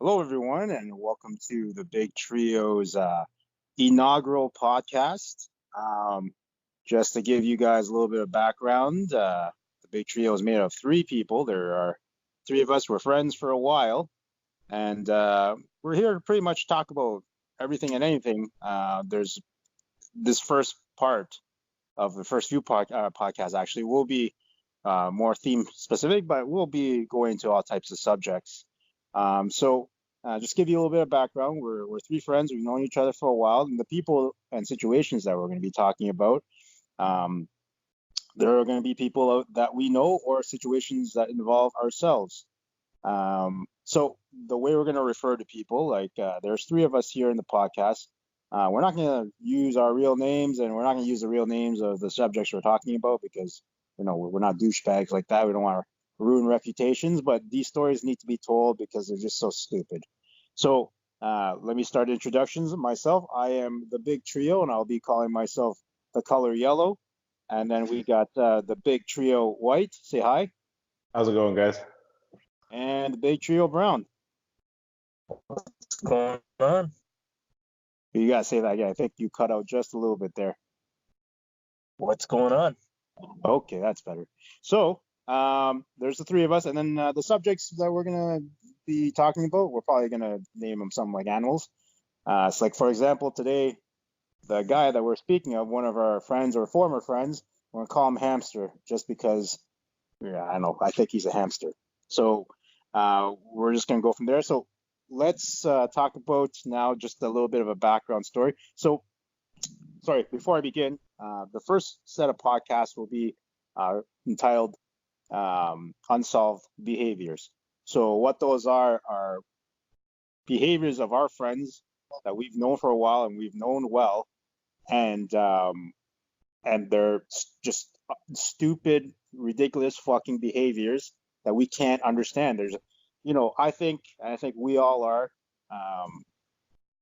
Hello, everyone, and welcome to the Big Trio's inaugural podcast. Just to give you guys a little bit of background, the Big Trio is made of three people. There are three of us. We're friends for a while, and we're here to pretty much talk about everything and anything. There's this first part of the first few podcasts actually will be more theme specific, but we'll be going to all types of subjects. Just give you a little bit of background. We're three friends. We've known each other for a while, and the people and situations that we're going to be talking about, there are going to be people that we know or situations that involve ourselves. So the way we're going to refer to people, like there's three of us here in the podcast. We're not going to use our real names, and we're not going to use the real names of the subjects we're talking about because we're not douchebags like that. We don't want to ruin reputations, but these stories need to be told because they're just so stupid. So let me start introductions. Myself, I am the Big Trio, and I'll be calling myself the color yellow. And then we got the Big Trio white. Say hi. How's it going, guys? And the Big Trio brown. What's going on? You gotta say that again. I think you cut out just a little bit there. What's going on? Okay, that's better. So there's the three of us, and then the subjects that we're gonna be talking about, we're probably gonna name them something like animals. It's like, for example, today, the guy that we're speaking of, one of our friends or former friends, we're gonna call him Hamster, just because, yeah, I don't know, I think he's a hamster. So we're just gonna go from there. So let's talk about now just a little bit of a background story. So, sorry, before I begin, the first set of podcasts will be entitled Unsolved Behaviors. So what those are behaviors of our friends that we've known for a while and we've known well, and they're just stupid, ridiculous fucking behaviors that we can't understand. There's, I think we all are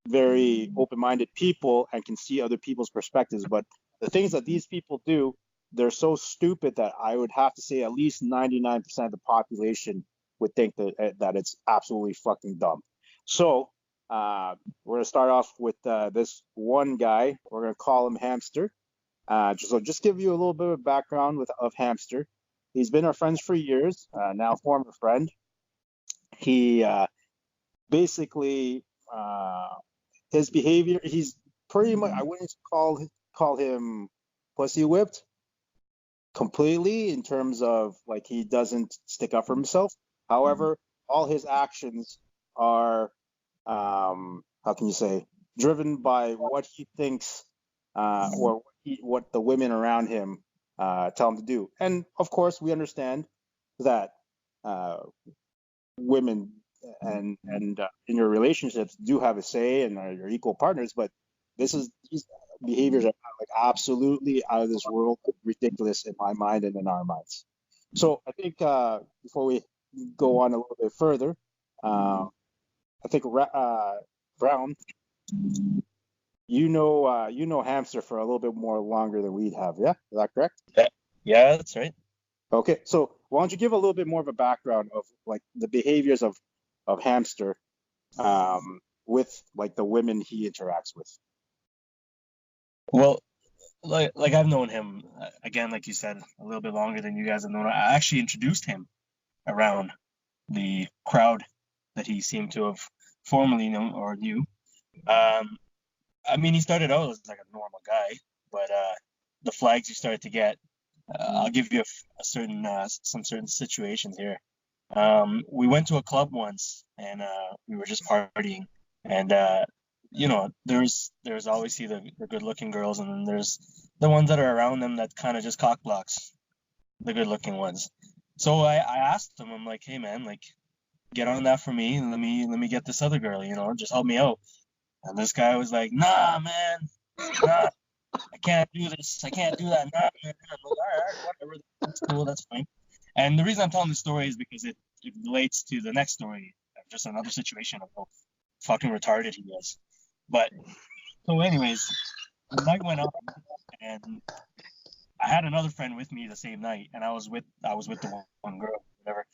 very open-minded people and can see other people's perspectives, but the things that these people do, they're so stupid that I would have to say at least 99% of the population would think that it's absolutely fucking dumb. So we're going to start off with this one guy. We're going to call him Hamster. Just give you a little bit of background of Hamster. He's been our friends for years, now former friend. He basically, his behavior, he's pretty much, I wouldn't call him pussy whipped completely in terms of like he doesn't stick up for himself. However, all his actions are, how can you say, driven by what he thinks or what the women around him tell him to do. And of course, we understand that women and in your relationships do have a say and are your equal partners, but these behaviors are like absolutely out of this world, ridiculous in my mind and in our minds. So I think before we go on a little bit further, I think Brown, you know Hamster for a little bit more longer than we have. Yeah, is that correct? Yeah, that's right. Okay, so why don't you give a little bit more of a background of like the behaviors of Hamster with like the women he interacts with? Well, like I've known him again, like you said, a little bit longer than you guys have known. I actually introduced him around the crowd that he seemed to have formerly known or knew. I mean, he started out as like a normal guy, but the flags he started to get. I'll give you some certain situations here. We went to a club once, and we were just partying, and there's obviously the good-looking girls, and then there's the ones that are around them that kind of just cock blocks the good-looking ones. So I asked him, I'm like, hey man, like, get on that for me, and let me get this other girl, just help me out. And this guy was like, nah, man, nah. I can't do this. I can't do that. Nah, man. I'm like, all right, whatever. That's cool. That's fine. And the reason I'm telling this story is because it relates to the next story, just another situation of how fucking retarded he was. But so, anyways, the night went on, and I had another friend with me the same night, and I was with the one girl, whatever.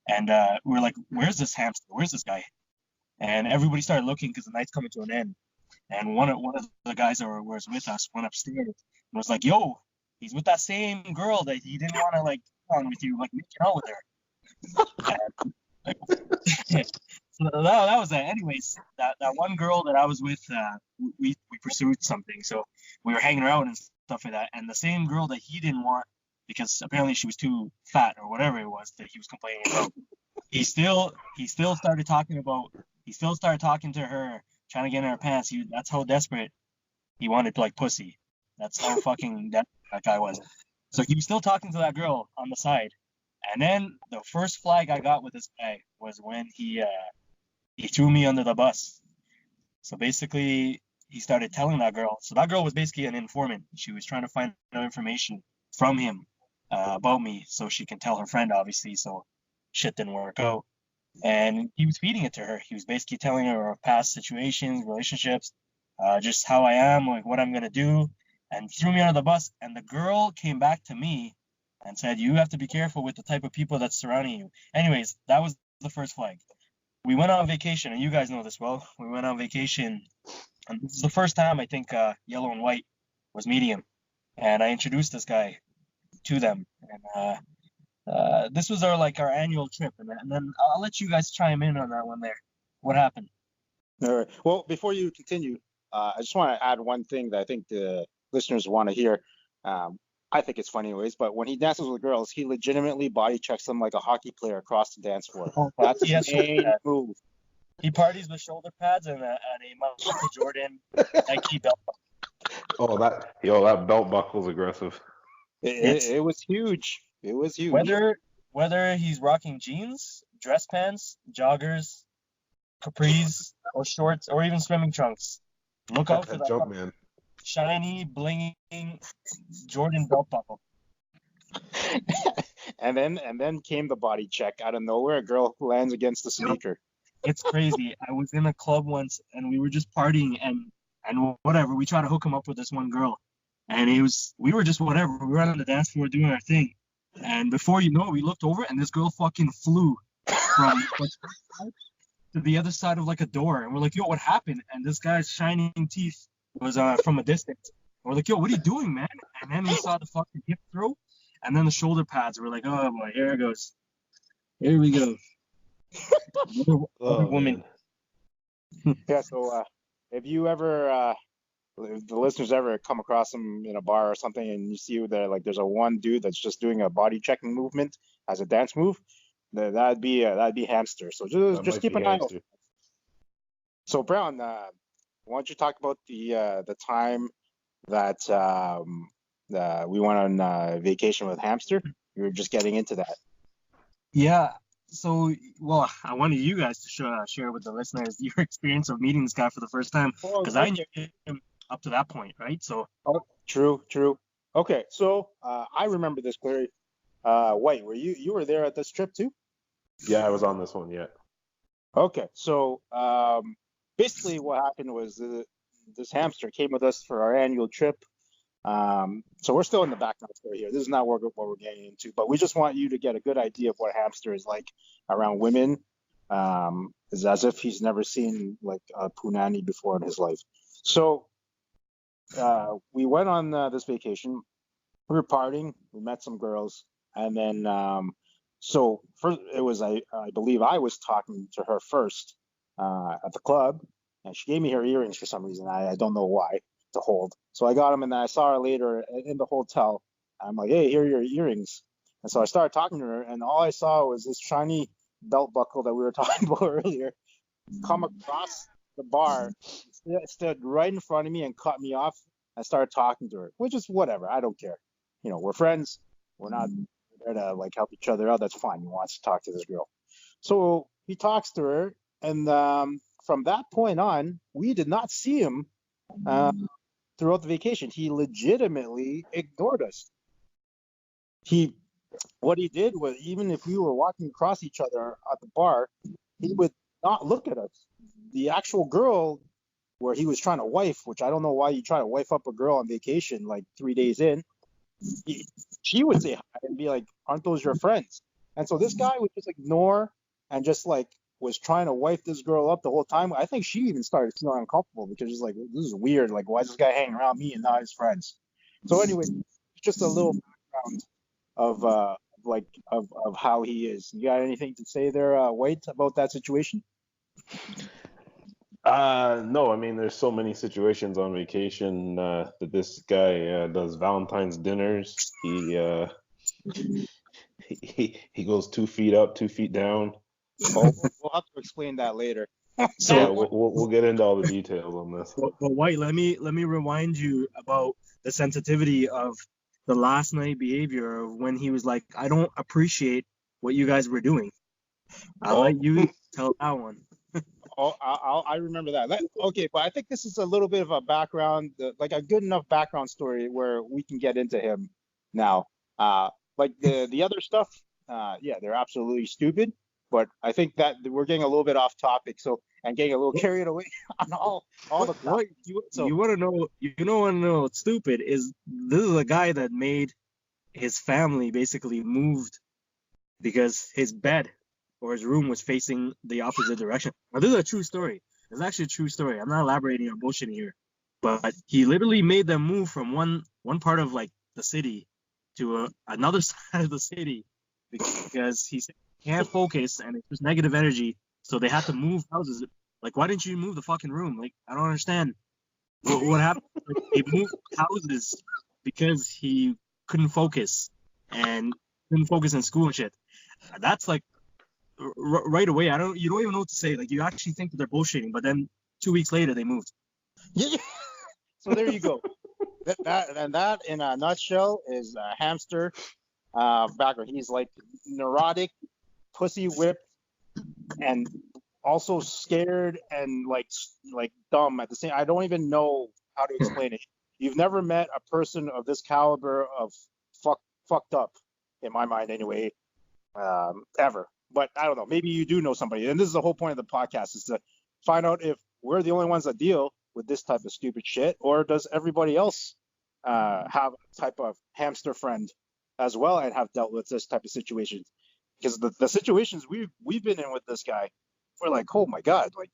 And we were like, "Where's this hamster? Where's this guy?" and everybody started looking because the night's coming to an end. And one of the guys that was with us went upstairs and was like, "Yo, he's with that same girl that he didn't want to like on with you, like making out with her." And, like, so that was that. Anyways, that one girl that I was with, we pursued something, so we were hanging around and stuff like that. And the same girl that he didn't want because apparently she was too fat or whatever it was that he was complaining about. He still started talking to her, trying to get in her pants. That's how desperate he wanted like pussy. That's how fucking that guy was. So he was still talking to that girl on the side. And then the first flag I got with this guy was when he threw me under the bus. So basically he started telling that girl. So that girl was basically an informant. She was trying to find out information from him about me so she can tell her friend, obviously. So shit didn't work out. And he was feeding it to her. He was basically telling her of past situations, relationships, just how I am, like what I'm gonna do, and threw me under the bus. And the girl came back to me and said, "You have to be careful with the type of people that's surrounding you." Anyways, that was the first flag. We went on vacation, and you guys know this well. We went on vacation, and this is the first time I think Yellow and White was meeting him, and I introduced this guy to them, and this was our annual trip, and then I'll let you guys chime in on that one there. What happened? All right. Well, before you continue, I just want to add one thing that I think the listeners want to hear. Um, I think it's funny anyways, but when he dances with girls, he legitimately body checks them like a hockey player across the dance floor. Oh, That's he his has shoulder main pads. move. He parties with shoulder pads and a Michael Jordan Nike belt. Oh, that belt buckle's aggressive. It was huge. It was huge. Whether he's rocking jeans, dress pants, joggers, capris, or shorts, or even swimming trunks, look out for that jump man. shiny, blinging Jordan belt buckle. and then came the body check out of nowhere. A girl lands against the speaker. It's crazy. I was in a club once and we were just partying and whatever. We tried to hook him up with this one girl, and we were just whatever. We were on the dance floor doing our thing, and before you know it, we looked over and this girl fucking flew from to the other side of like a door, and we're like, "Yo, what happened?" And this guy's shining teeth was from a distance. And we're like, "Yo, what are you doing, man?" And then we saw the fucking hip throw, and then the shoulder pads. We're like, "Oh boy, here it goes. Here we go." Other woman. Yeah. So if you ever, if the listeners ever come across them in a bar or something, and you see that like there's a one dude that's just doing a body checking movement as a dance move, that'd be Hamster. So just keep an eye out. So Brown, why don't you talk about the time that we went on vacation with Hamster? You were just getting into that. Yeah. So, well, I wanted you guys to share with the listeners your experience of meeting this guy for the first time, because I knew him up to that point, right? So. Oh, true. Okay, so I remember this clearly. White, were you were there at this trip too? Yeah, I was on this one. Yeah. Okay, so basically what happened was this Hamster came with us for our annual trip. So we're still in the background story here. This is not what we're getting into, but we just want you to get a good idea of what Hamster is like around women. It's as if he's never seen like a punani before in his life. So we went on this vacation. We were partying. We met some girls, and then so first it was I believe I was talking to her first at the club, and she gave me her earrings for some reason. I don't know why to hold. So I got them, and then I saw her later in the hotel. I'm like, hey, here are your earrings. And so I started talking to her, and all I saw was this shiny belt buckle that we were talking about earlier come across the bar, stood right in front of me and cut me off. I started talking to her, which is whatever. I don't care. You know, we're friends. We're not there to like help each other out. That's fine. He wants to talk to this girl. So he talks to her, and from that point on, we did not see him throughout the vacation. He legitimately ignored us. What he did was, even if we were walking across each other at the bar, he would not look at us. The actual girl where he was trying to wife, which I don't know why you try to wife up a girl on vacation like 3 days in, she would say hi and be like, aren't those your friends? And so this guy would just ignore and just like was trying to wife this girl up the whole time. I think she even started feeling uncomfortable because she's like, this is weird. Like, why is this guy hanging around me and not his friends? So anyway, just a little background of of how he is. You got anything to say there, White, about that situation? No, I mean, there's so many situations on vacation that this guy does Valentine's dinners. He goes 2 feet up, 2 feet down. Oh, we'll have to explain that later. So, Yeah, we'll get into all the details on this. but White, let me remind you about the sensitivity of the last night behavior of when he was like, I don't appreciate what you guys were doing. I'll let you tell that one. Oh, I remember that. Okay, but I think this is a little bit of a background, like a good enough background story where we can get into him now. Like the other stuff, yeah, they're absolutely stupid. But I think that we're getting a little bit off topic, so and getting a little carried away on all the stuff. What you want to know? You don't want to know what's stupid is this is a guy that made his family basically moved because his bed or his room was facing the opposite direction. Now, this is a true story. It's actually a true story. I'm not elaborating or bullshitting here, but he literally made them move from one part of like the city to another side of the city because he said he can't focus and it's just negative energy. So they had to move houses. Like, why didn't you move the fucking room? Like, I don't understand. What happened? Like, they moved houses because he couldn't focus and couldn't focus in school and shit. That's like right away. You don't even know what to say. Like, you actually think that they're bullshitting, but then 2 weeks later they moved. Yeah. So there you go. That in a nutshell is a hamster background. He's like neurotic, pussy whipped, and also scared and like dumb at the same. I don't even know how to explain it. You've never met a person of this caliber of fucked up, in my mind anyway, ever. But I don't know. Maybe you do know somebody, and this is the whole point of the podcast: is to find out if we're the only ones that deal with this type of stupid shit, or does everybody else have a type of hamster friend as well and have dealt with this type of situations? Because the situations we've been in with this guy, we're like, oh my god, like,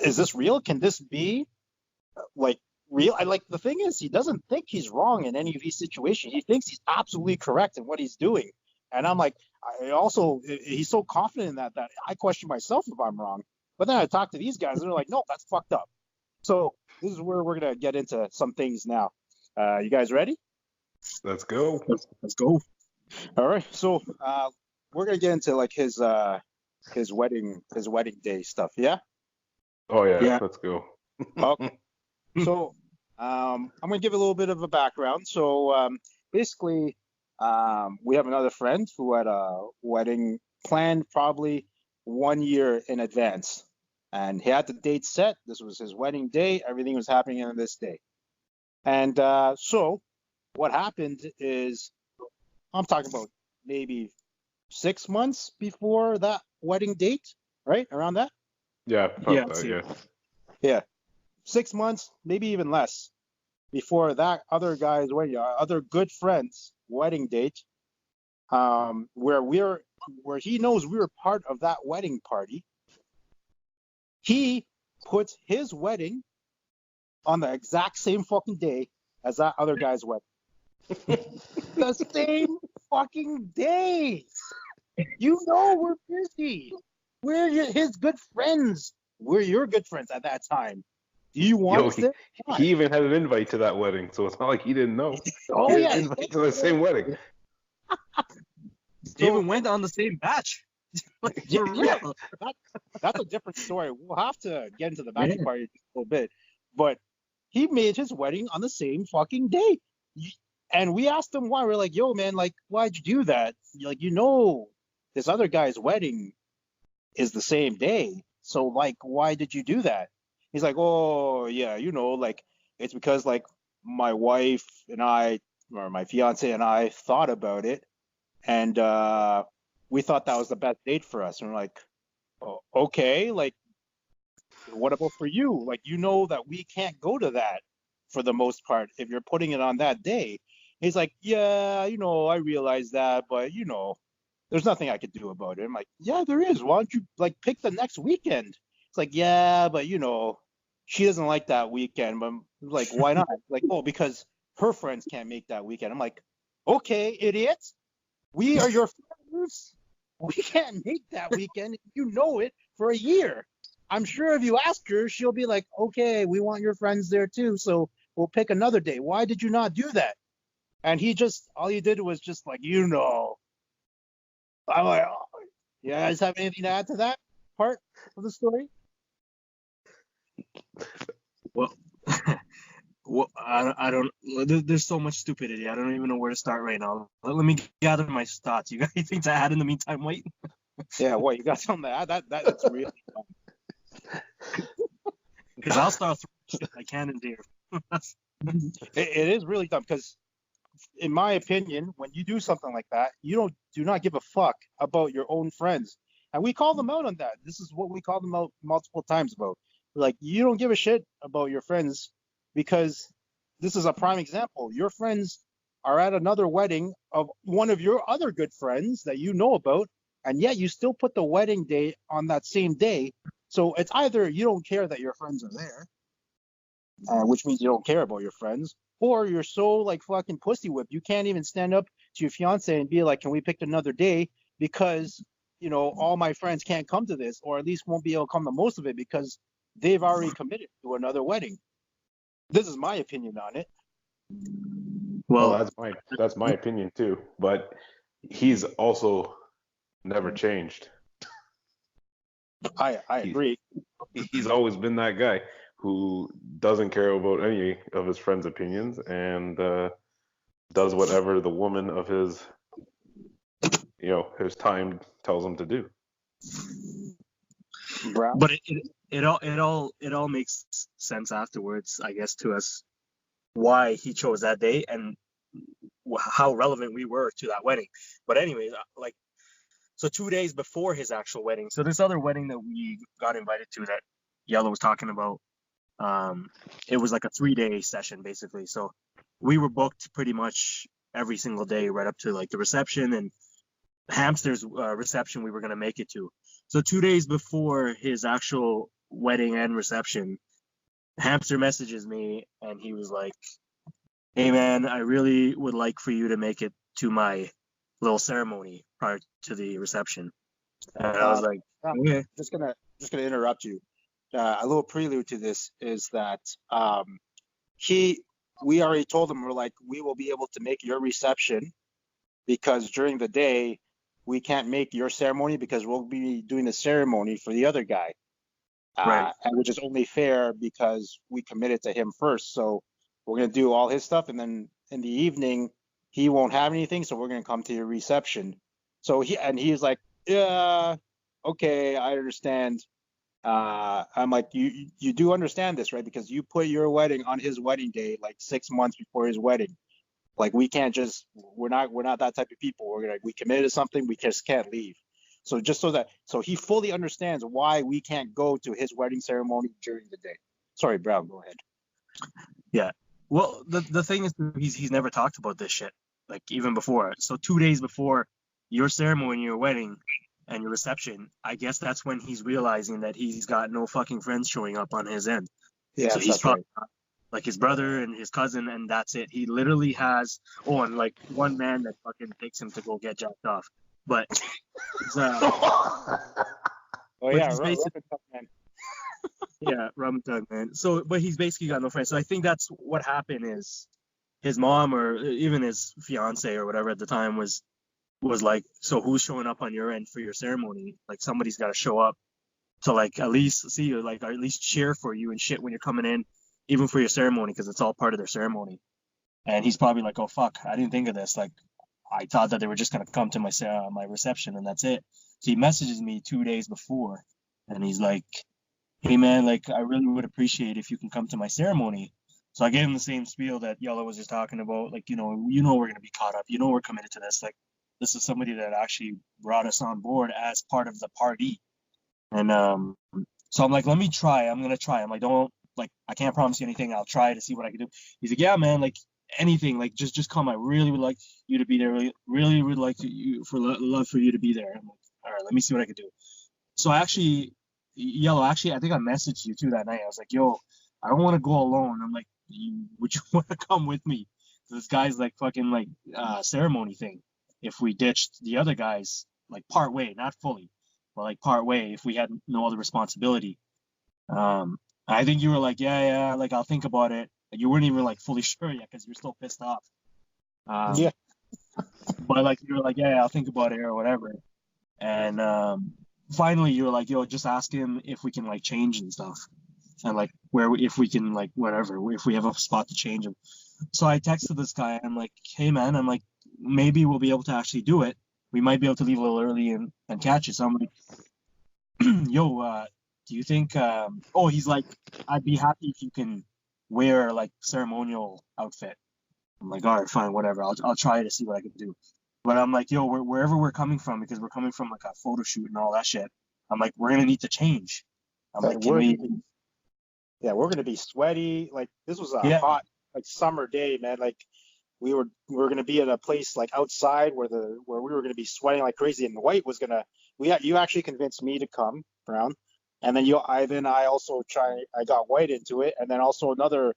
is this real? Can this be like real? I like the thing is he doesn't think he's wrong in any of these situations. He thinks he's absolutely correct in what he's doing. And I'm like, he's so confident in that I question myself if I'm wrong. But then I talk to these guys and they're like, no, that's fucked up. So this is where we're gonna get into some things now. You guys ready? Let's go. Let's go. All right. So we're gonna get into like his wedding day stuff. Yeah. Oh yeah, Yeah. let's go. Okay. So I'm gonna give a little bit of a background. So basically, we have another friend who had a wedding planned probably 1 year in advance, and he had the date set. This was his wedding day. Everything was happening on this day. And so what happened is, I'm talking about maybe 6 months before that wedding date, right? Around that? Yeah, Yeah, that, see. yeah. Yeah. 6 months, maybe even less, before that other guy's wedding, our other good friend's wedding date, where he knows we were part of that wedding party. He puts his wedding on the exact same fucking day as that other guy's wedding. The same fucking day. You know we're busy. We're his good friends. We're your good friends at that time. Do you want Yo, us there? he even had an invite to that wedding, so it's not like he didn't know. Oh He yeah. had an invite to the same wedding. They even went on the same batch. Like, for real. That's a different story. We'll have to get into the bachelor party in a little bit. But he made his wedding on the same fucking day. And we asked him why. We're like, yo, man, like, why'd you do that? Like, this other guy's wedding is the same day. So, like, why did you do that? He's like, oh, yeah, like, it's because, like, my wife and I, or my fiance and I thought about it. And we thought that was the best date for us. And we're like, oh, okay, like, what about for you? Like, that we can't go to that for the most part if you're putting it on that day. He's like, yeah, I realize that, but there's nothing I could do about it. I'm like, yeah, there is. Why don't you like pick the next weekend? It's like, yeah, but she doesn't like that weekend. But I'm like, why not? Like, oh, because her friends can't make that weekend. I'm like, okay, idiot. We are your friends. We can't make that weekend. You know it for a year. I'm sure if you ask her, she'll be like, okay, we want your friends there too. So we'll pick another day. Why did you not do that? And all he did was just like, I'm like, oh, you guys have anything to add to that part of the story? Well, well, I don't. There's so much stupidity. I don't even know where to start right now. Let me gather my thoughts. You got anything to add in the meantime, White? Yeah, what you got something to add? That's really fun. Because I'll start throwing shit I can in there. It is really dumb because, in my opinion, when you do something like that, you do not give a fuck about your own friends, and we call them out on that. This is what we call them out multiple times about. Like, you don't give a shit about your friends because this is a prime example. Your friends are at another wedding of one of your other good friends that you know about, and yet you still put the wedding day on that same day. So it's either you don't care that your friends are there, which means you don't care about your friends, or you're so like fucking pussy whipped you can't even stand up to your fiance and be like, can we pick another day because all my friends can't come to this, or at least won't be able to come to most of it because they've already committed to another wedding. This is my opinion on it. Well, Well, that's my opinion too. But he's also never changed. I agree. He's always been that guy who doesn't care about any of his friends' opinions and does whatever the woman of his time tells him to do. Brown? but it all makes sense afterwards, I guess, to us why he chose that day and how relevant we were to that wedding. But anyways, like, so 2 days before his actual wedding, so this other wedding that we got invited to that Yellow was talking about, it was like a 3-day session basically. So we were booked pretty much every single day right up to like the reception and Hamster's reception we were going to make it to. So 2 days before his actual wedding and reception, Hamster messages me and he was like, hey man, I really would like for you to make it to my little ceremony prior to the reception. And I was like, okay. Just gonna interrupt you. A little prelude to this is that we already told him, we're like, we will be able to make your reception because during the day we can't make your ceremony because we'll be doing the ceremony for the other guy. Right. And which is only fair because we committed to him first. So we're gonna do all his stuff, and then in the evening he won't have anything, so we're gonna come to your reception. So he's like, yeah, okay, I understand. I'm like, you do understand this, right? Because you put your wedding on his wedding day, like 6 months before his wedding. Like, we can't just, we're not that type of people. We committed to something, we just can't leave. So just so he fully understands why we can't go to his wedding ceremony during the day. Sorry, Brown, go ahead. Yeah. Well, the thing is, he's never talked about this shit, like, even before. So 2 days before your ceremony, your wedding, and your reception, I guess that's when he's realizing that he's got no fucking friends showing up on his end. Yeah, so he's that's probably right. like his brother and his cousin, and that's it. He literally has, and like one man that fucking takes him to go get jacked off. But Oh yeah, he's basically, man. yeah, rum tug, man. So, but he's basically got no friends. So I think that's what happened is his mom or even his fiance or whatever at the time was like, so who's showing up on your end for your ceremony? Like, somebody's got to show up to like at least see you, like, or at least cheer for you and shit when you're coming in, even for your ceremony, because it's all part of their ceremony. And he's probably like, oh fuck, I didn't think of this. Like, I thought that they were just gonna come to my reception and that's it. So he messages me 2 days before, and he's like, hey man, like, I really would appreciate if you can come to my ceremony. So I gave him the same spiel that Yellow was just talking about, like, we're gonna be caught up, we're committed to this, like, this is somebody that actually brought us on board as part of the party. And so I'm like, let me try. I'm gonna try. I'm like, don't, like, I can't promise you anything. I'll try to see what I can do. He's like, yeah, man, like, anything, like just come. I really would like you to be there. Really would like love for you to be there. I'm like, all right, let me see what I can do. So Yellow, I think I messaged you too that night. I was like, yo, I don't want to go alone. I'm like, would you want to come with me to this guy's like fucking like ceremony thing? If we ditched the other guys, like part way, not fully, but like part way, if we had no other responsibility. I think you were like, yeah, like I'll think about it. You weren't even like fully sure yet because you're still pissed off. Yeah. But like you were like, yeah, I'll think about it or whatever. And finally you were like, yo, just ask him if we can like change and stuff, and like if we can like whatever, if we have a spot to change him. So I texted this guy. I'm like, hey man, I'm like, maybe we'll be able to actually do it. We might be able to leave a little early and catch it. So I'm like, yo, do you think? Oh, he's like, I'd be happy if you can wear like ceremonial outfit. I'm like, all right, fine, whatever. I'll try to see what I can do. But I'm like, yo, wherever we're coming from, because we're coming from like a photo shoot and all that shit. I'm like, we're gonna need to change. I'm like, can we? Yeah, we're gonna be sweaty. Like this was a Yeah. hot like summer day, man. Like we were gonna be at a place like outside where we were gonna be sweating like crazy, and White was gonna. You actually convinced me to come, Brown, and then I got White into it, and then also another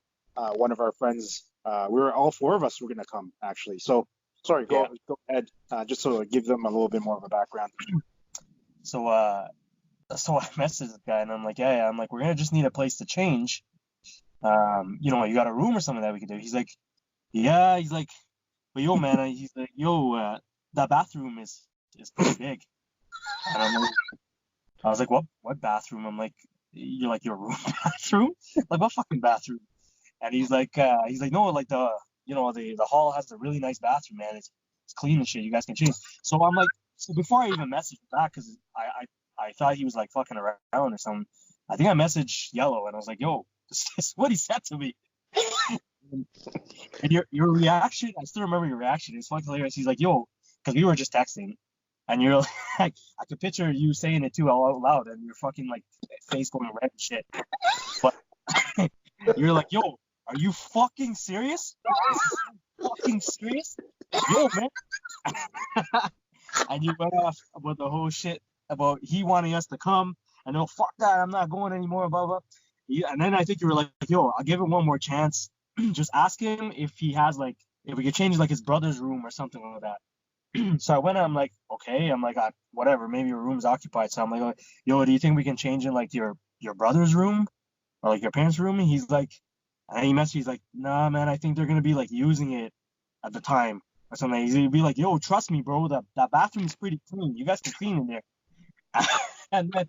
one of our friends. All four of us were gonna come actually. So sorry, go ahead. Just so to give them a little bit more of a background. So I messaged this guy and I'm like, yeah, I'm like, we're gonna just need a place to change. You got a room or something that we could do. He's like, yeah. He's like, but yo, man, he's like, yo, that bathroom is pretty big. And I was like, what bathroom? I'm like, you're like your room bathroom? Like what fucking bathroom? And he's like, no, like the hall has a really nice bathroom, man. It's clean and shit. You guys can change. So I'm like, so before I even messaged back, because I thought he was like fucking around or something. I think I messaged Yellow and I was like, yo, this is what he said to me. And your reaction, I still remember your reaction. It's fucking hilarious. He's like, yo, because we were just texting, and you're like, I could picture you saying it too out loud, and your fucking like face going red and shit. But you're like, yo, are you fucking serious? Fucking serious? Yo, man. And you went off about the whole shit about he wanting us to come. And no, fuck that, I'm not going anymore, blah, blah. And then I think you were like, yo, I'll give him one more chance. Just ask him if he has like, if we could change like his brother's room or something like that. So I went and I'm like, okay. I'm like, whatever, maybe your room's occupied. So I'm like, yo, do you think we can change in like your brother's room or like your parents' room? And he's like, and he messaged, he's like, nah, man, I think they're gonna be like using it at the time or something. He'd be like, yo, trust me, bro, that bathroom's pretty clean. You guys can clean in there. And then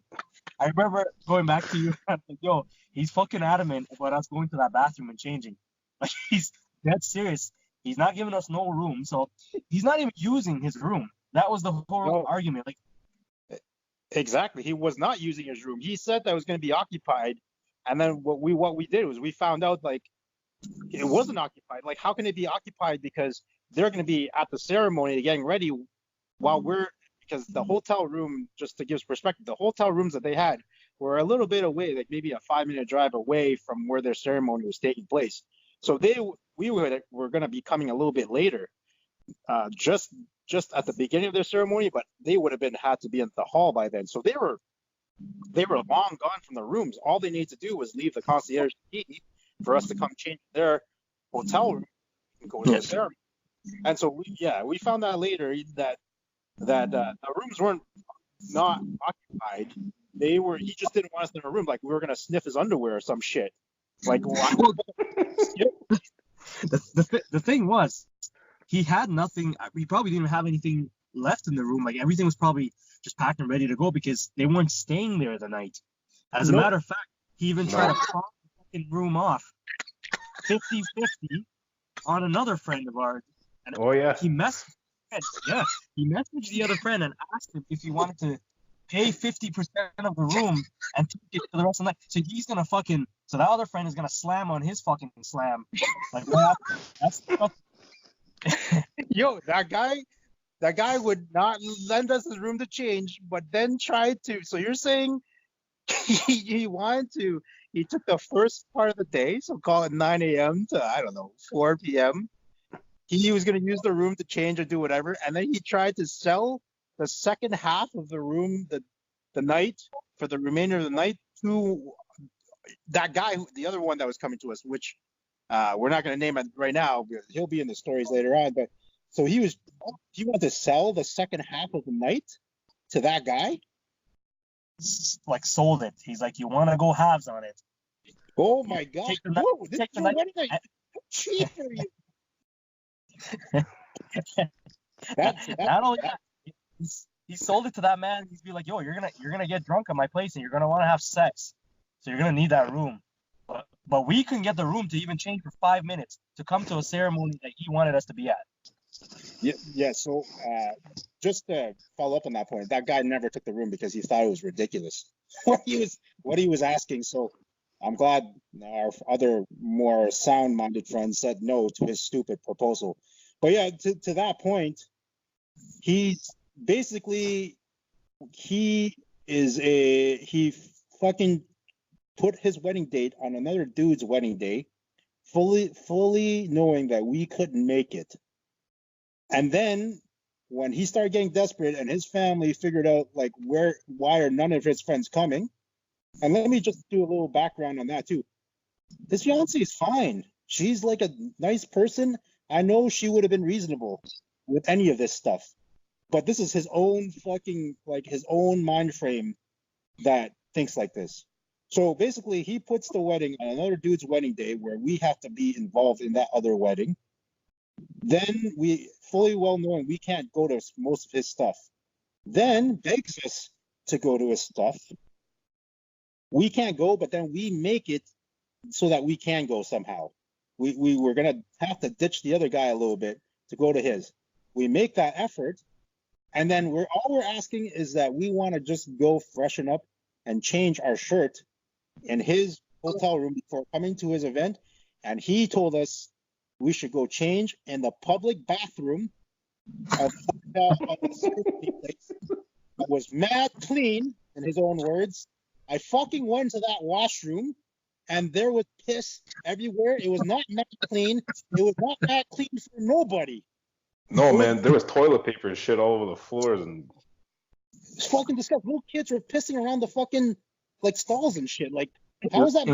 I remember going back to you, and like, yo, he's fucking adamant about us going to that bathroom and changing. Like he's dead serious. He's not giving us no room, so he's not even using his room. That was the whole argument. Like, exactly, he was not using his room. He said that it was going to be occupied, and then what we did was we found out like it wasn't occupied. Like, how can it be occupied? Because they're going to be at the ceremony getting ready while because the hotel room, just to give perspective, the hotel rooms that they had were a little bit away, like maybe a 5-minute drive away from where their ceremony was taking place. So we were going to be coming a little bit later, just at the beginning of their ceremony, but they would have had to be in the hall by then. So they were long gone from the rooms. All they needed to do was leave the concierge key for us to come change their hotel room and go to the ceremony. And so we found out later that the rooms weren't not occupied. He just didn't want us in a room. Like we were gonna sniff his underwear or some shit. Like the thing was, he had nothing. He probably didn't have anything left in the room. Like everything was probably just packed and ready to go because they weren't staying there the night. As a matter of fact, he even tried to pawn the fucking room off 50-50 on another friend of ours. And he messaged the other friend and asked him if he wanted to pay 50% of the room and take it for the rest of the night. So he's gonna so that other friend is gonna slam on his fucking slam. Like that's yo, that guy would not lend us his room to change, but then tried to. So you're saying he wanted to. He took the first part of the day, so call it 9 a.m. to I don't know 4 p.m. He was going to use the room to change or do whatever, and then he tried to sell the second half of the room the night for the remainder of the night to that guy, the other one that was coming to us, which we're not going to name it right now. He'll be in the stories later on. But so he wanted to sell the second half of the night to that guy. Like sold it. He's like, you want to go halves on it. Oh my God! Take the, Whoa, this take is the your night. wedding night. Cheap for you. That, He sold it to that man. He's be like, yo, you're gonna get drunk at my place and you're gonna want to have sex, so you're gonna need that room. But we couldn't get the room to even change for 5 minutes to come to a ceremony that he wanted us to be at. yeah. So just to follow up on that point, that guy never took the room because he thought it was ridiculous what he was asking. So I'm glad our other more sound-minded friends said no to his stupid proposal. But yeah, to that point, he's basically he fucking put his wedding date on another dude's wedding day, fully knowing that we couldn't make it. And then when he started getting desperate and his family figured out like why are none of his friends coming? And let me just do a little background on that too. His fiance is fine. She's like a nice person. I know she would have been reasonable with any of this stuff. But this is his own fucking, like his own mind frame that thinks like this. So basically, he puts the wedding on another dude's wedding day where we have to be involved in that other wedding. Then we fully well knowing we can't go to most of his stuff. Then begs us to go to his stuff. We can't go, but then we make it so that we can go somehow. We were going to have to ditch the other guy a little bit to go to his. We make that effort. And then all we're asking is that we want to just go freshen up and change our shirt in his hotel room before coming to his event. And he told us we should go change in the public bathroom of the ceremony place. It was mad clean, in his own words. I fucking went to that washroom and there was piss everywhere. It was not mad clean. It was not mad clean for nobody. No, man, there was toilet paper and shit all over the floors, and it's fucking disgusting. Little kids were pissing around the fucking like stalls and shit. Like, how is that?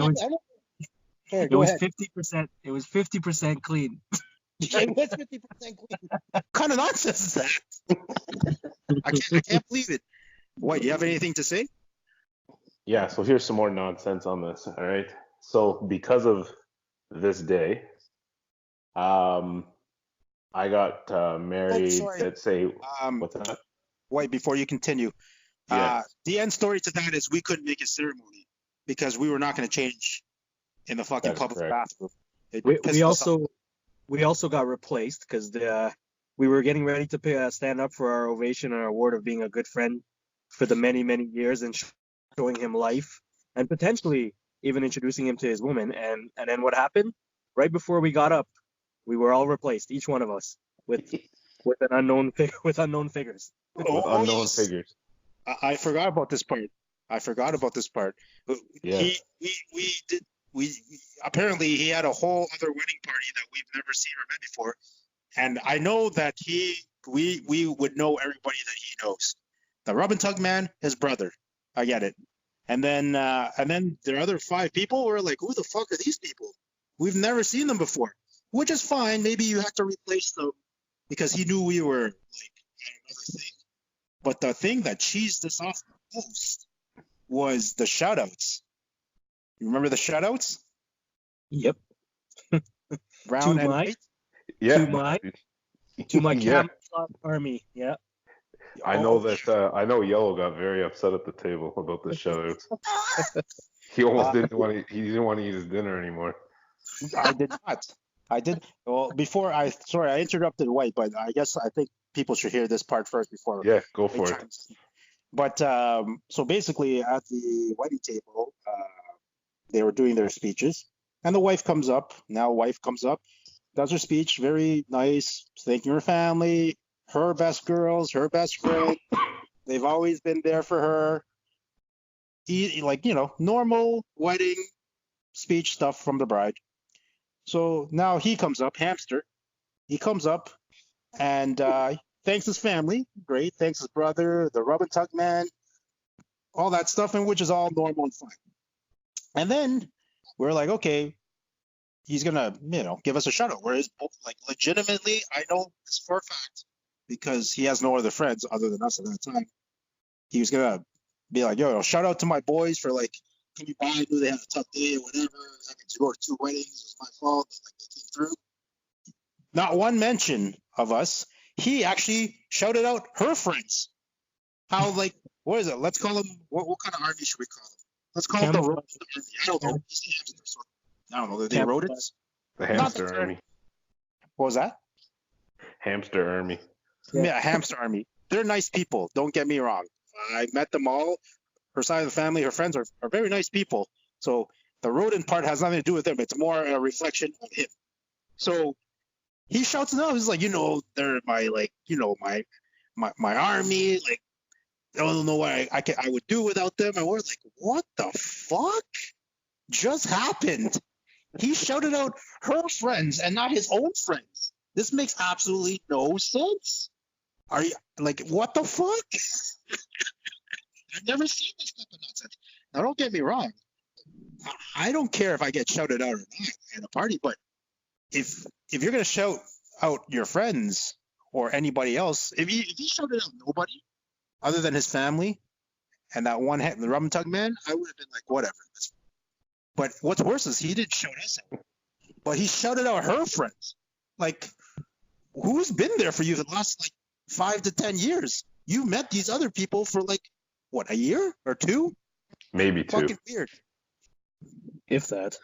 Sorry, go ahead. 50%. It was 50% clean. It was 50% clean. What kind of nonsense is that? I can't believe it. What? You have anything to say? yeah. So here's some more nonsense on this. All right. So because of this day, I got married. sorry. Let's say, what's that? Wait, before you continue. Yeah. The end story to that is we couldn't make a ceremony because we were not going to change in the fucking That's public correct. bathroom. We also got replaced because we were getting ready to stand up for our ovation and our award of being a good friend for the many, many years and showing him life and potentially even introducing him to his woman. And then what happened? Right before we got up, we were all replaced, each one of us, with an unknown figures. With unknown yes. figures. I forgot about this part. Yeah. We apparently he had a whole other wedding party that we've never seen or met before, and I know that we would know everybody that he knows. The rub and tug man, his brother. I get it. And then the other 5 people were like, who the fuck are these people? We've never seen them before, which is fine. Maybe you have to replace them because he knew we were like another thing. But the thing that cheesed us off the most was the shout-outs. You remember the shout-outs? Yep. Brown and white? Yeah. To my Yeah. camouflage army. Yeah. I know that. I know Yellow got very upset at the table about the shoutouts. He almost didn't want to. He didn't want to eat his dinner anymore. I did not. I did. Well, sorry, I interrupted White, but I think people should hear this part first before. Yeah, go for it. But so basically, at the wedding table, they were doing their speeches, and the wife comes up. Does her speech, very nice, thanking her family, her best girls, her best friend. They've always been there for her. like, normal wedding speech stuff from the bride. So now he comes up, Hamster. He comes up and thanks his family. Great. Thanks his brother, the rub and tug man, all that stuff, and which is all normal and fine. And then we're like, okay, he's gonna, give us a shout out. Whereas, like, legitimately, I know this for a fact because he has no other friends other than us at that time. He was gonna be like, yo, shout out to my boys for like, can you buy? I knew they had a tough day or whatever. Having to go to 2 weddings, it was my fault. But, like, they came through. Not one mention of us. He actually shouted out her friends. How, like, what is it? Let's call them. What kind of army should we call them? Let's call them the rodent army. I don't know. He's the hamster, so I don't know. Are they rodents? The hamster army. What was that? Hamster army. Yeah, hamster army. They're nice people. Don't get me wrong. I met them all. Her side of the family, her friends are very nice people. So the rodent part has nothing to do with them. It's more a reflection of him. So he shouts it out. He's like, they're my, like, my army. Like, I don't know what I would do without them. And we're like, what the fuck just happened? He shouted out her friends and not his own friends. This makes absolutely no sense. Are you, like, what the fuck? I've never seen this type of nonsense. Now, don't get me wrong. I don't care if I get shouted out or not at a party, but if you're gonna shout out your friends or anybody else, if he shouted out nobody other than his family and that one the rub and tug man, I would have been like, whatever. But what's worse is he didn't shout us out, but he shouted out her friends. Like, who's been there for you the last, like, 5 to 10 years? You met these other people for, like, what, a year or 2? Maybe 2. Fucking weird. If that.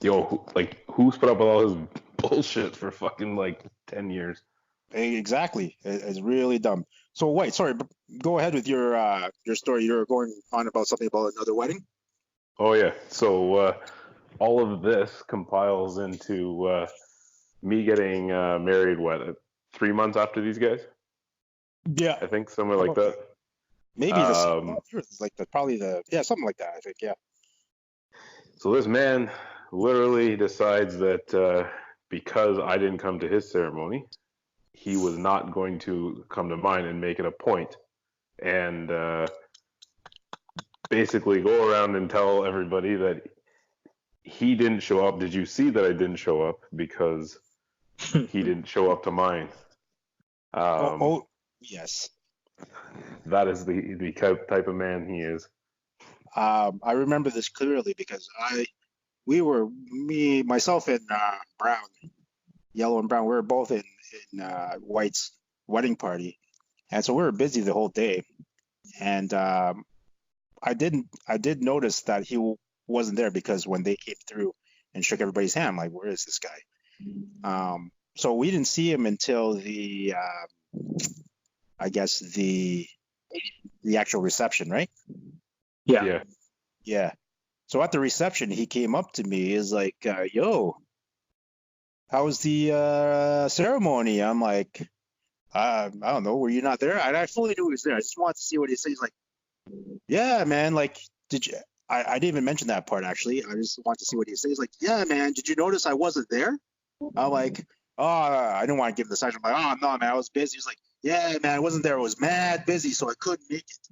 Yo, who's put up with all his bullshit for fucking, like, 10 years? Exactly. It's really dumb. So, wait, sorry, go ahead with your story. You're going on about something about another wedding? Oh, yeah. So, all of this compiles into me getting married, 3 months after these guys? Yeah. I think somewhere like that. Maybe something like that, I think, yeah. So this man literally decides that because I didn't come to his ceremony, he was not going to come to mine and make it a point and basically go around and tell everybody that he didn't show up. Did you see that I didn't show up because he didn't show up to mine? Yes. That is the type of man he is. I remember this clearly because myself and Brown, Yellow and Brown, we were both in White's wedding party, and so we were busy the whole day. And I did notice that he wasn't there because when they came through and shook everybody's hand, I'm like, where is this guy? So we didn't see him until I guess the actual reception, right? Yeah. Yeah. So at the reception, he came up to me. He's like, yo, how was the ceremony? I'm like, I don't know. Were you not there? And I fully knew he was there. I just wanted to see what he said. He's like, yeah, man. Like, did you? I didn't even mention that part, actually. I just wanted to see what he said. He's like, yeah, man. Did you notice I wasn't there? I'm like, oh, I didn't want to give the session. I'm like, oh, no, man. I was busy. He's like, yeah, man. I wasn't there. I was mad busy, so I couldn't make it.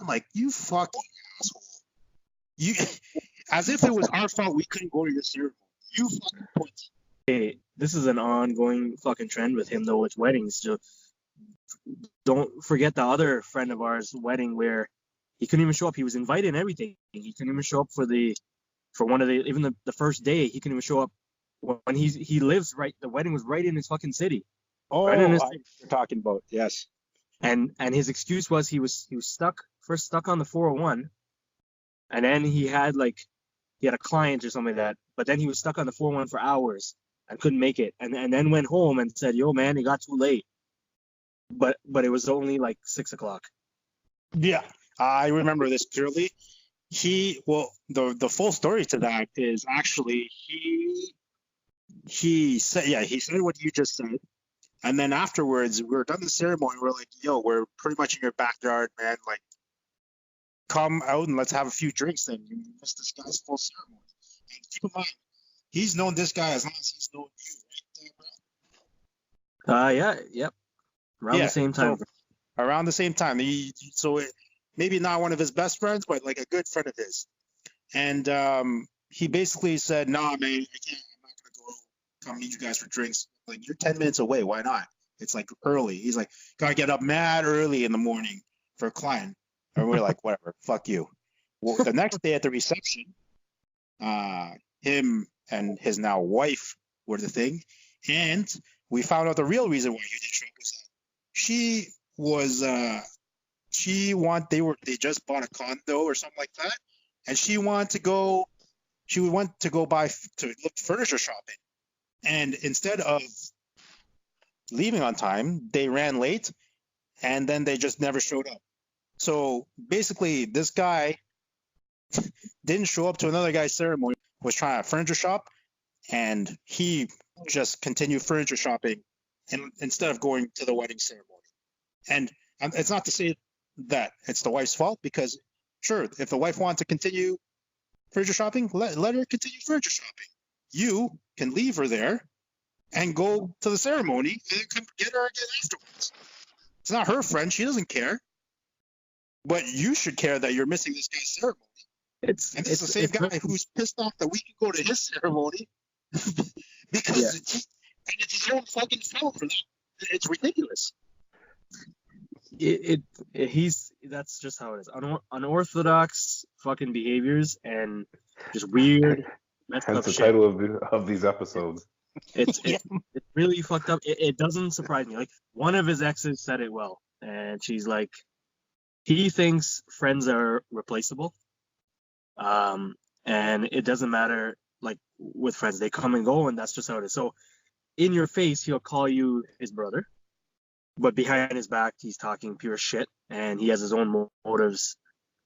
I'm like, you fucking asshole. You, as if it was our fault we couldn't go to your ceremony. You fucking put. Hey, this is an ongoing fucking trend with him, though, with weddings. Just don't forget the other friend of ours' wedding where he couldn't even show up. He was invited and everything. He couldn't even show up for one of even the first day. He couldn't even show up when he lives right. The wedding was right in his fucking city. Oh, right in his I know what you're talking about. Yes. And his excuse was he was stuck on the 401, and then he had a client or something like that. But then he was stuck on the 401 for hours and couldn't make it, and then went home and said, "Yo, man, it got too late." But it was only like 6 o'clock. Yeah, I remember this clearly. The full story to that is actually he said what you just said. And then afterwards, we were done the ceremony. We're like, yo, we're pretty much in your backyard, man. Like, come out and let's have a few drinks. Then you miss this guy's full ceremony. And keep in mind, he's known this guy as long as he's known you, right, bro? Yep. Around the same time. So around the same time. Maybe not one of his best friends, but like a good friend of his. And he basically said, "Nah, man, I can't. I'm not gonna go come meet you guys for drinks. Like, you're 10 minutes away. Why not? It's like early." He's like, "Gotta get up mad early in the morning for a client." And we're like, "Whatever, fuck you." Well, the next day at the reception, him and his now wife were the thing, and we found out the real reason why he did show up was that they just bought a condo or something like that, and she went to go look furniture shopping, and instead of leaving on time, they ran late, and then they just never showed up. So basically, this guy didn't show up to another guy's ceremony, was trying to furniture shop, and he just continued furniture shopping instead of going to the wedding ceremony. And it's not to say that it's the wife's fault, because sure, if the wife wants to continue furniture shopping, let her continue furniture shopping. You can leave her there and go to the ceremony and then come get her again afterwards. It's not her friend. She doesn't care. But you should care that you're missing this guy's ceremony. It's the same guy who's pissed off that we can go to his ceremony because it's his own fucking fault for that. It's ridiculous. That's just how it is. Unorthodox fucking behaviors and just weird messed Hence up the shit. title of these episodes. It's really fucked up. It doesn't surprise me. Like, one of his exes said it well, and she's like, he thinks friends are replaceable, and it doesn't matter. Like, with friends, they come and go, and that's just how it is. So in your face, he'll call you his brother, but behind his back, he's talking pure shit, and he has his own motives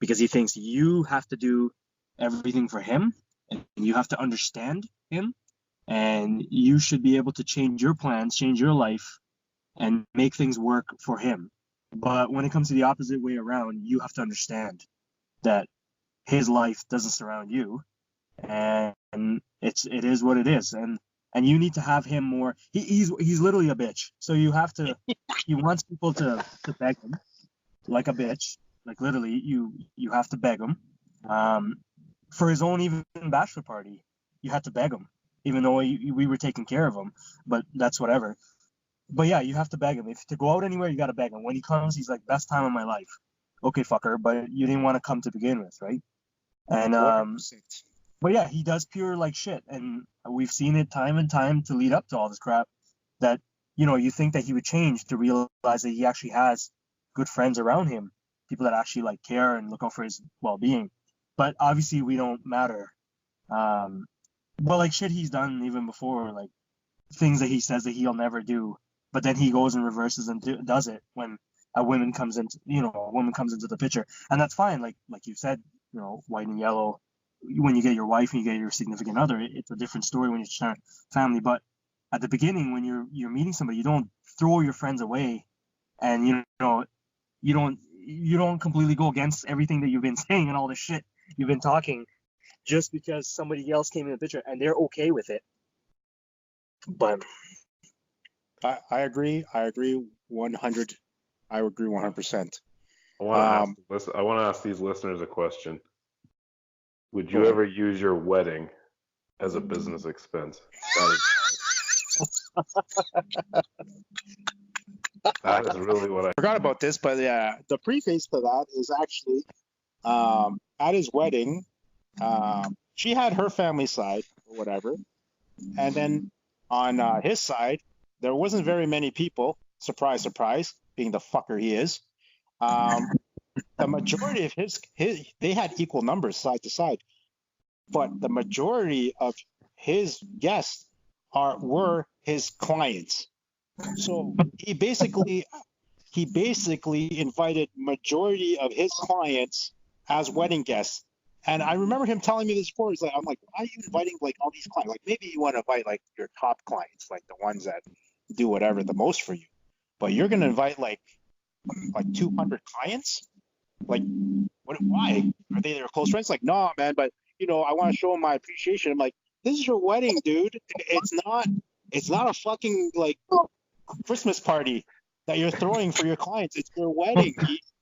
because he thinks you have to do everything for him, and you have to understand him, and you should be able to change your plans, change your life, and make things work for him. But when it comes to the opposite way around, you have to understand that his life doesn't surround you, and it is what it is, and you need to have him more. He's literally a bitch. So you have to. He wants people to beg him, like a bitch. Like, literally, you have to beg him. For his own even bachelor party, you had to beg him, even though we were taking care of him. But that's whatever. But yeah, you have to beg him. If to go out anywhere, you got to beg him. When he comes, he's like, best time of my life. Okay, fucker, but you didn't want to come to begin with, right? And but yeah, he does pure like shit, and we've seen it time and time to lead up to all this crap. That, you think that he would change to realize that he actually has good friends around him, people that actually like care and look out for his well-being. But obviously, we don't matter. But like shit he's done even before, like things that he says that he'll never do, but then he goes and reverses and does it when a woman comes into the picture, and that's fine. Like you said, white and yellow. When you get your wife and you get your significant other, it's a different story when you start family. But at the beginning, when you're meeting somebody, you don't throw your friends away, and you don't completely go against everything that you've been saying and all the shit you've been talking just because somebody else came in the picture and they're okay with it. But I agree 100. I agree 100%. I want to ask these listeners a question. Would you ever use your wedding as a business expense? That is really what I forgot about this, but yeah, the preface to that is actually at his wedding, she had her family side or whatever, and then on his side, there wasn't very many people. Surprise, surprise, being the fucker he is. The majority of his they had equal numbers side to side, but the majority of his guests were his clients. So he basically invited majority of his clients as wedding guests. And I remember him telling me this before. He's like, I'm like, why are you inviting like all these clients? Like, maybe you want to invite like your top clients, like the ones that do whatever the most for you. But you're gonna invite like 200 clients? Like, Why? Are they their close friends? Like, nah, man, but I want to show them my appreciation. I'm like, this is your wedding, dude. It's not a fucking like Christmas party that you're throwing for your clients. It's your wedding.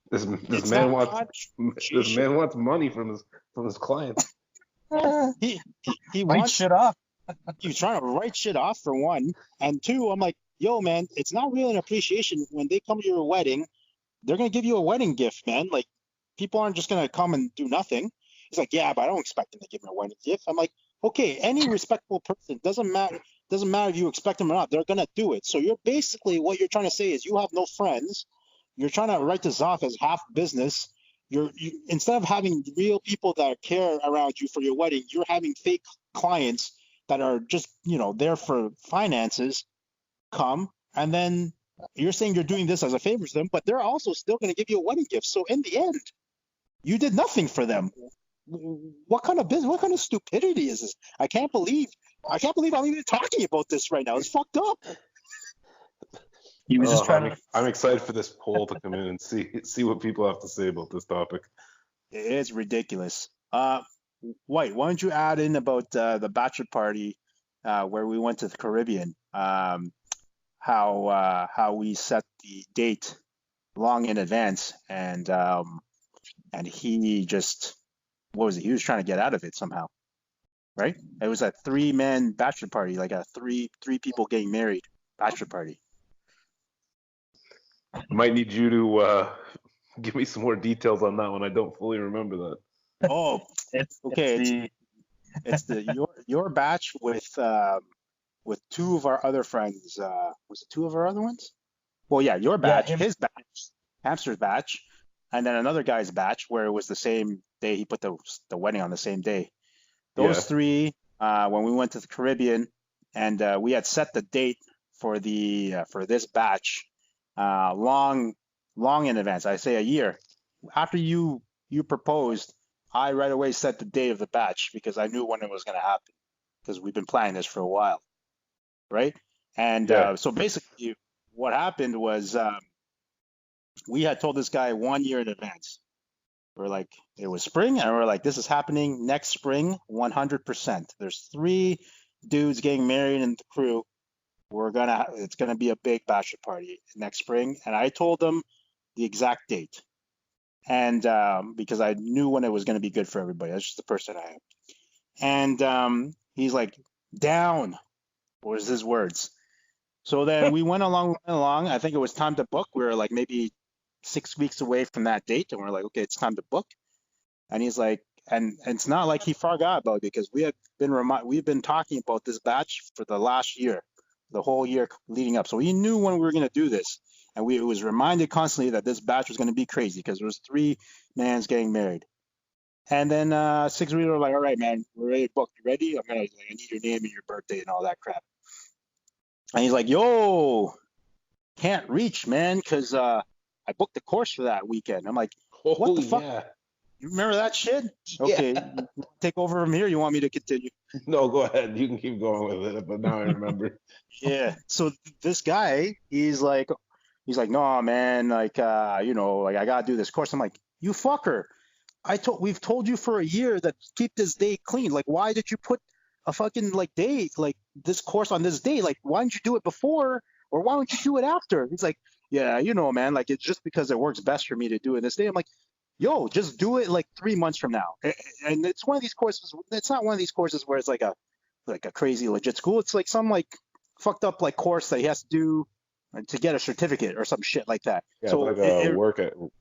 This It's man not wants this appreciation. man wants money from his clients. He Write wants shit off. He's trying to write shit off for one, and two, I'm like, yo, man, it's not really an appreciation when they come to your wedding. They're gonna give you a wedding gift, man. Like, people aren't just gonna come and do nothing. He's like, yeah, but I don't expect them to give me a wedding gift. I'm like, okay, any respectable person, doesn't matter if you expect them or not, they're gonna do it. So you're basically, what you're trying to say is you have no friends. You're trying to write this off as half business. Instead of having real people that care around you for your wedding, you're having fake clients that are just there for finances come, and then you're saying you're doing this as a favor to them, but they're also still going to give you a wedding gift. So in the end, you did nothing for them. What kind of business? What kind of stupidity is this? I can't believe I'm even talking about this right now. It's fucked up. He was just trying I'm excited for this poll to come in and see what people have to say about this topic. It's ridiculous. White, why don't you add in about the bachelor party where we went to the Caribbean? How we set the date long in advance, and he just, what was it? He was trying to get out of it somehow, right? It was a 3-man bachelor party, like a three people getting married bachelor party. I might need you to give me some more details on that one. I don't fully remember that. Oh, okay. It's your batch with 2 of our other friends. Was it 2 of our other ones? Well, yeah, your batch, his batch, Hamster's batch, and then another guy's batch where it was the same day. He put the wedding on the same day. Those 3, when we went to the Caribbean, and we had set the date for this batch long in advance. I say a year after you proposed. I right away set the date of the batch because I knew when it was going to happen, because we've been planning this for a while, right? And so basically what happened was we had told this guy 1 year in advance. We're like, it was spring, and we're like, this is happening next spring, 100%. There's 3 dudes getting married in the crew. It's gonna be a big bachelor party next spring, and I told them the exact date, and because I knew when it was gonna be good for everybody. That's just the person I am. And he's like, down, was his words. So then we went along. I think it was time to book. We were like maybe 6 weeks away from that date, and we're like, okay, it's time to book. And he's like, and it's not like he forgot about it, because we've been talking about this batch for the last year, the whole year leading up. So he knew when we were going to do this, and it was reminded constantly that this batch was going to be crazy because there was 3 mans getting married. And then 6 weeks, we were like, all right, man, we're ready to book. You ready? I need your name and your birthday and all that crap. And he's like, yo, can't reach, man, because I booked the course for that weekend. I'm like, what the fuck? Yeah. You remember that shit? Okay, Yeah. you take over from here. You want me to continue? No, go ahead. You can keep going with it, but now I remember. Yeah. So this guy, he's like, no, man, like, like I gotta do this course. I'm like, you fucker. We've told you for a year that keep this day clean. Like, why did you put a fucking like day, like this course on this day? Like, why didn't you do it before, or why don't you do it after? He's like, yeah, man, like it's just because it works best for me to do it this day. I'm like, yo, just do it like 3 months from now. And it's one of these courses. It's not one of these courses where it's like a crazy legit school. It's like some like fucked up like course that he has to do to get a certificate or some shit like that. Yeah, So like a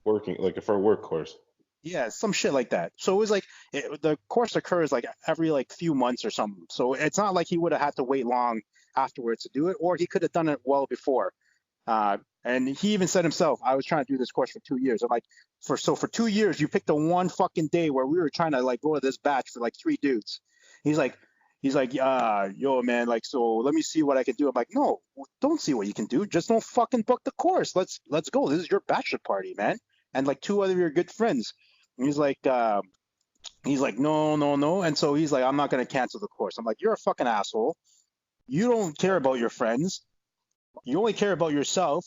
working like for a work course. yeah, some shit like that. So it was like the course occurs like every like few months or something. So it's not like he would have had to wait long afterwards to do it, or he could have done it well before. And he even said himself, I was trying to do this course for 2 years. I'm like, for 2 years, you picked the one fucking day where we were trying to like go to this batch for like 3 dudes. He's like, yo, man, like, so let me see what I can do. I'm like, no, don't see what you can do. Just don't fucking book the course. Let's go. This is your bachelor party, man. And like 2 other of your good friends. And he's like, no. And so he's like, I'm not going to cancel the course. I'm like, you're a fucking asshole. You don't care about your friends. You only care about yourself.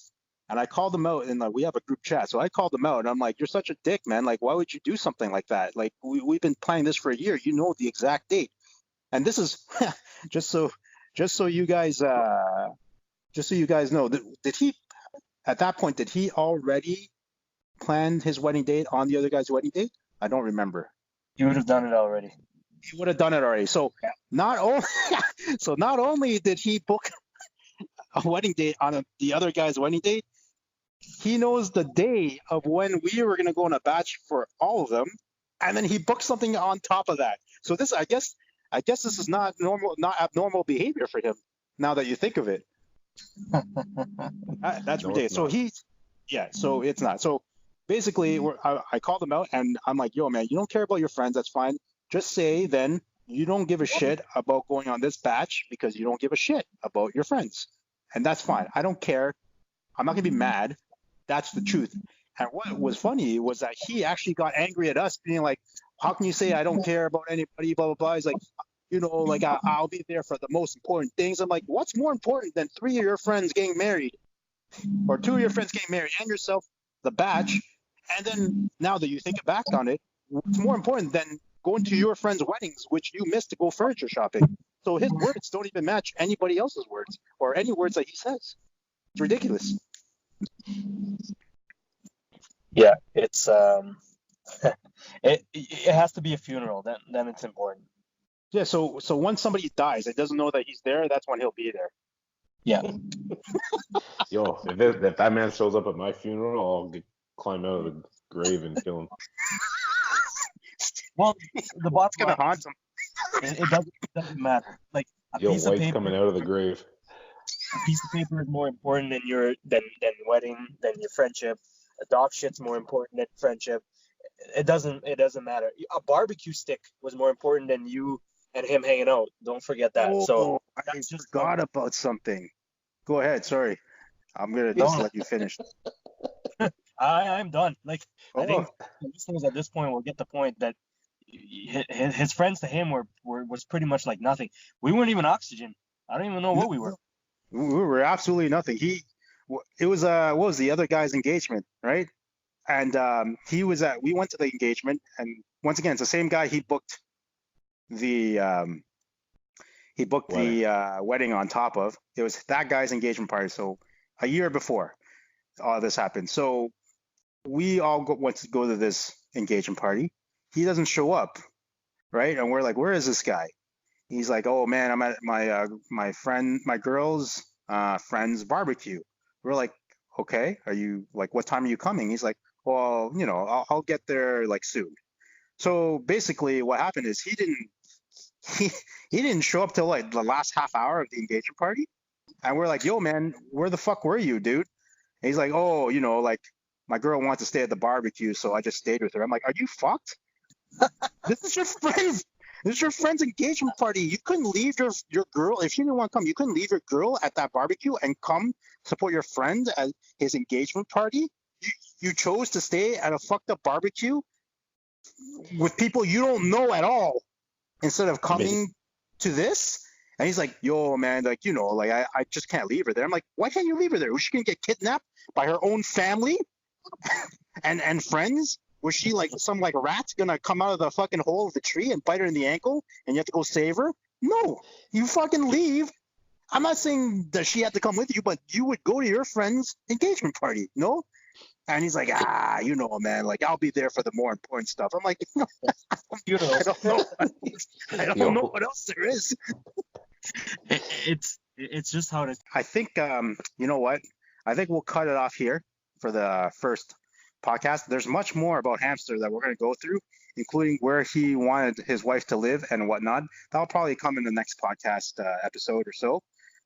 And I called him out, and like we have a group chat. So I called him out, and I'm like, "You're such a dick, man! Like, why would you do something like that? Like, we've been planning this for a year. You know the exact date." And this is just so just so you guys just so you guys know, did he at that point did he already plan his wedding date on the other guy's wedding date? I don't remember. You would have done it already. He would have done it already. So not only not only did he book a wedding date on the other guy's wedding date, he knows the day of when we were going to go on a batch for all of them, and then he booked something on top of that. So this, I guess this is not normal, not abnormal behavior for him. Now that you think of it, that's No, ridiculous. it's So not. so it's not. So basically, I called him out, and I'm like, "Yo, man, you don't care about your friends. That's fine. Just say then you don't give a shit about going on this batch because you don't give a shit about your friends, and that's fine. I don't care. I'm not gonna be mad. That's the truth." And what was funny was that he actually got angry at us, being like, "How can you say I don't care about anybody?" Blah blah blah. He's like, like I'll be there for the most important things. I'm like, what's more important than 3 of your friends getting married, or 2 of your friends getting married, and yourself, the batch? And then now that you think back on it, what's more important than going to your friends' weddings, which you missed to go furniture shopping? So his words don't even match anybody else's words or any words that he says. It's ridiculous. Yeah, it's it has to be a funeral. Then it's important. Yeah, so once somebody dies and doesn't know that he's there, that's when he'll be there. Yeah. Yo, if that man shows up at my funeral, I'll climb out of the grave and kill him. Well, the bottom It's gonna line, haunt him. it doesn't matter. Like a Yo, piece of White's paper, coming out of the grave. a piece of paper is more important than your than wedding, than your friendship. A dog shit's more important than friendship. It doesn't matter. A barbecue stick was more important than you and him hanging out. Don't forget that. So Oh, I that's just forgot about something. Go ahead. Sorry. I'm gonna just no. let you finish. I'm done. Like I Oh, think the listeners at this point will get the point that his friends to him was pretty much like nothing. We weren't even oxygen. I don't even know what we were. we were absolutely nothing. It was what was the other guy's engagement, right? And we went to the engagement, and once again, it's the same guy. The um, he booked Wedding. the wedding on top of. It was that guy's engagement party. So a year before all this happened. So we all went to go to this engagement party. He doesn't show up, right? And we're like, where is this guy? He's like, oh man, I'm at my girl's friend's barbecue. We're like, okay, are you like, what time are you coming? He's like, well, I'll get there like soon. So basically, what happened is he he didn't show up till like the last half hour of the engagement party, and we're like, yo man, where the fuck were you, dude? And he's like, oh, like my girl wants to stay at the barbecue, so I just stayed with her. I'm like, are you fucked? This is your friend's. This is your friend's engagement party. You couldn't leave your girl if she didn't want to come. You couldn't leave your girl at that barbecue and come support your friend at his engagement party. You chose to stay at a fucked up barbecue with people you don't know at all instead of coming to this. And he's like, yo, man, like, like I just can't leave her there. I'm like, why can't you leave her there? Was she gonna get kidnapped by her own family and friends? Was she like some like rat gonna come out of the fucking hole of the tree and bite her in the ankle and you have to go save her? No, you fucking leave. I'm not saying that she had to come with you, but you would go to your friend's engagement party, no? And he's like, man, like I'll be there for the more important stuff. I'm like, I don't know. I don't know what else there is. It's just how it is. I think you know what? I think we'll cut it off here for the first podcast. There's much more about Hamster that we're going to go through, including where he wanted his wife to live and whatnot. That'll probably come in the next podcast episode or so.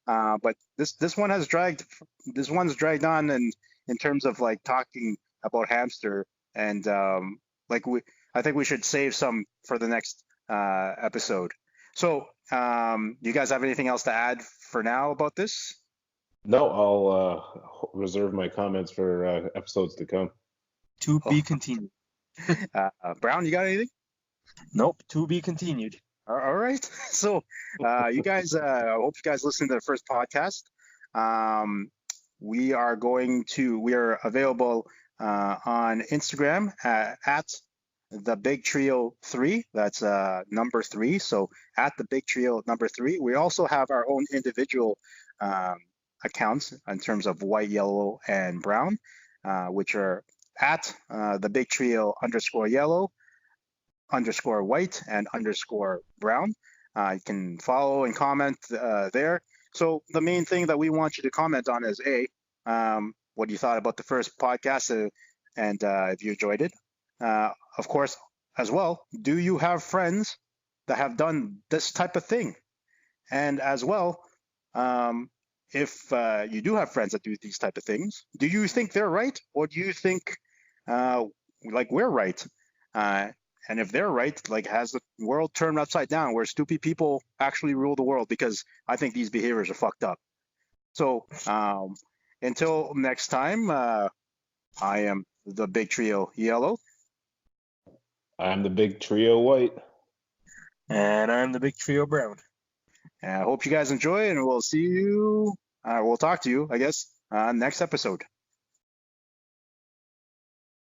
But this one has dragged. This one's dragged on, and in terms of like talking about Hamster, and I think we should save some for the next episode. So, you guys have anything else to add for now about this? No, I'll reserve my comments for episodes to come. To be continued. Brown, you got anything? Nope. To be continued. All right. So, you guys, I hope you guys listened to the first podcast. we are available on Instagram at the Big Trio 3. That's number 3. So at the Big Trio number 3. We also have our own individual accounts in terms of white, yellow, and brown, which are at the Big Trio _yellow, _white, and _brown. You can follow and comment there. So the main thing that we want you to comment on is what you thought about the first podcast, and if you enjoyed it. Of course, as well, do you have friends that have done this type of thing? And as well, if you do have friends that do these type of things, do you think they're right, or do you think like we're right? And if they're right, like, has the world turned upside down where stupid people actually rule the world? Because I think these behaviors are fucked up. So until next time, I am the Big Trio Yellow. I'm the Big Trio White. And I'm the Big Trio Brown. And I hope you guys enjoy, and we'll see you. We'll talk to you, I guess, next episode.